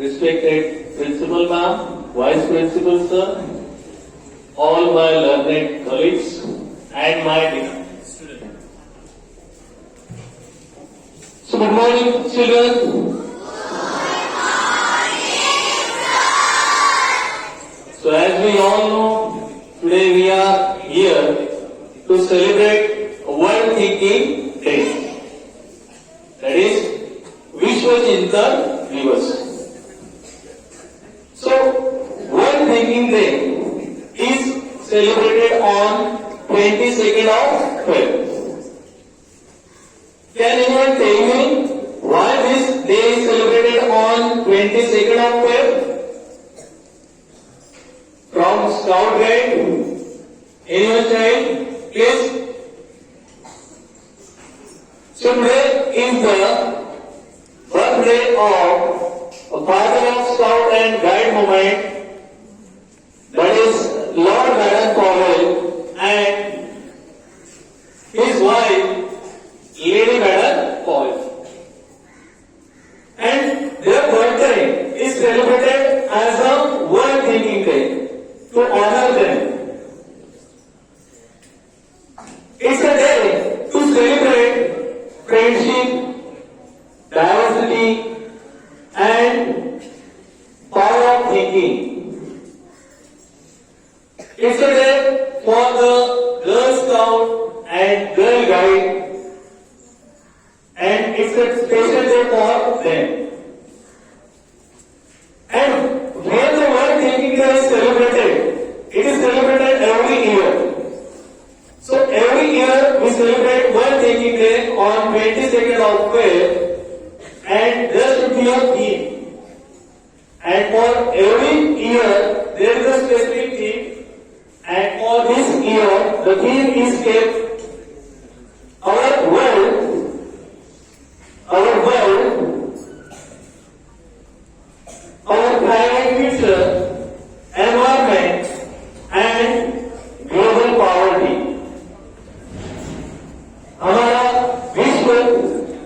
Respected Principal Ma'am, Vice Principal Sir, all my learned colleagues and my dear students. So good morning children. So as we all know, today we are here to celebrate World Thinking Day. That is Vishwa Chintan Divas. So World Thinking Day is celebrated on 22nd of February. Can anyone tell me why this day is celebrated on 22nd of February? From Scout Guide, anyone child, please. So today is the birthday of a father of Scout and Guide movement, that is Lord Baron Powell, and his wife Lady Baron Powell. And their birthday is celebrated as a World Thinking Day to honor them. It's a day to celebrate friendship, diversity, and power of thinking. It's a day for the Girl Scout and Girl Guide, and it's a special day for them. And when the World Thinking Day is celebrated, it is celebrated every year. So every year we celebrate World Thinking Day on 22nd of February, and there should be a theme. And for every year there is a specific theme, and for this year the theme is kept our world, our planet future, environment, and global poverty. हमारा विश्व,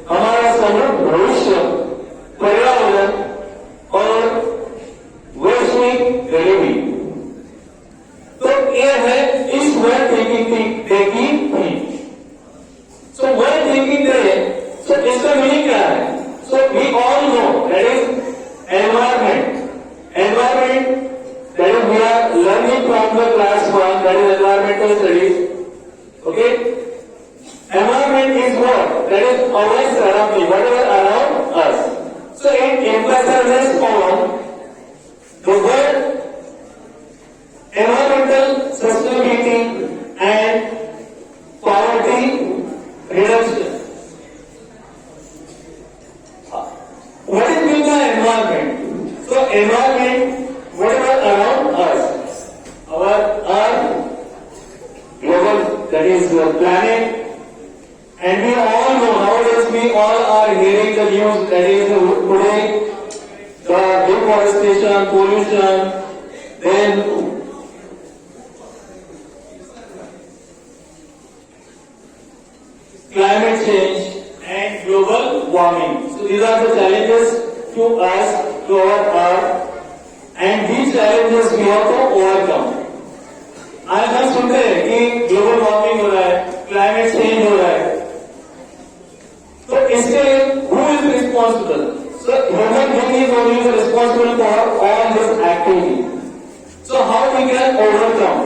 हमारा समृद्ध भविष्य, पर्यावरण और वैश्विक गरीबी, तो यह है इस वर्ल्ड थिंकिंग डे की theme. So world thinking day, so इसका मीनिंग क्या है? So we all know that is environment. Environment, that is we are learning from the class 1, that is environmental studies. Okay? Environment is what? That is our surrounding, whatever around us. So it emphasizes on the word environmental sustainability and poverty reduction. What is mean by environment? So environment, whatever around us, our Earth, global, that is the planet, and we all know nowadays we all are hearing the news that is today the deforestation, pollution, then climate change and global warming. So these are the challenges to us, to our Earth, and these challenges we have to overcome. आज हम सुनते हैं कि global warming हो रहा है, climate change हो रहा है, तो इसके लिए who is responsible? So human being is only responsible for all this activity. So how we can overcome?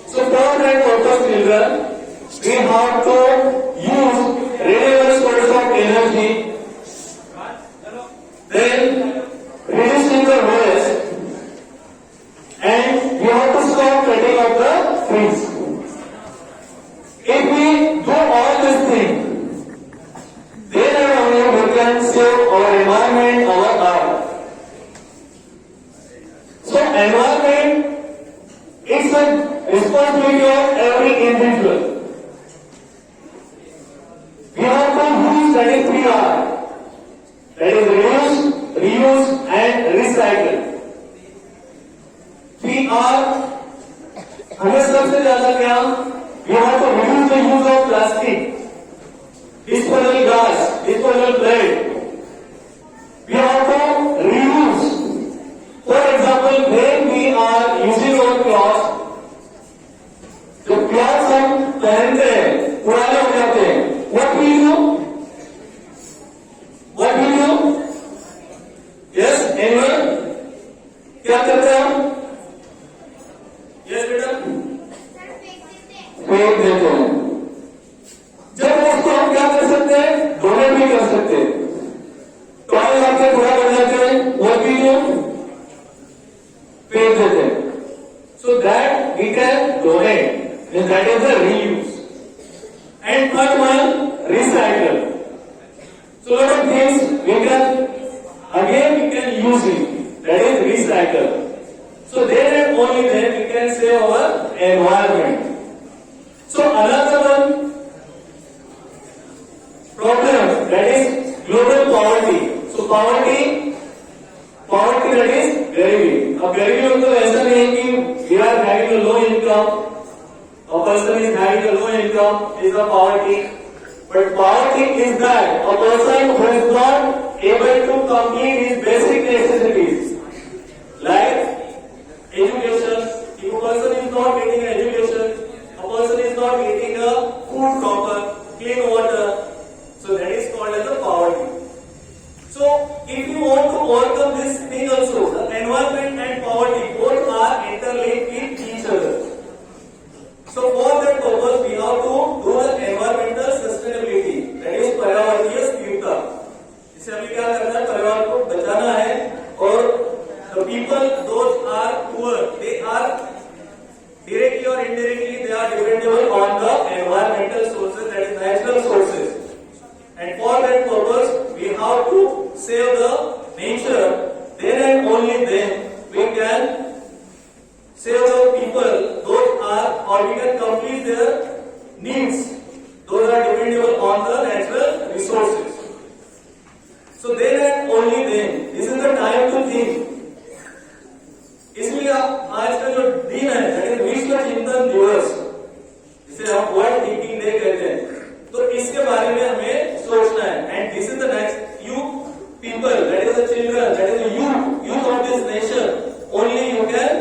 So for that purpose, children, we have to use renewable sources of energy, then reducing the waste, and we have to stop cutting of the trees. If we do all these things, then only we can save our environment, our Earth. So environment, it's a responsibility of every individual. We have to use that is 3R. That is reduce, reuse and recycle. 3R, हमें सबसे ज्यादा क्या? We have to reduce the use of plastic, disposable glass, disposable plate. We have to reuse cycle. So then and only then we can save our environment. So another one problem, that is global poverty. So poverty that is गरीबी. अब गरीबी मतलब ऐसा नहीं है कि we are having a low income, a person is having a low income is a poverty. But poverty is that a person who is not able to complete his basic necessities, like education. If a person is not getting an education, a person is not getting a food proper, clean water, so that is called as a poverty. So if you want to overcome this thing also, the environment and poverty both are interlinked with each other. So for that purpose we have to do the environmental sustainability, that is पर्यावरणीय स्थिरता. इससे हमें क्या करना है, पर्यावरण को बचाना है. और the people those are poor, they are directly or indirectly they are dependable on the environmental sources, that is natural sources. And for that purpose we have to save the nature. Then and only then we can save the people, those are, or we can complete their needs, those are dependable on the natural resources. So then and only then, this is the time to think. इसलिए आज का जो दिन है, that is विश्व चिंतन दिवस, जिसे हम वर्ल्ड थिंकिंग डे कहते हैं, तो इसके बारे में हमें सोचना है. And this is the next you people, that is the children, that is the youth of this nation. Only you can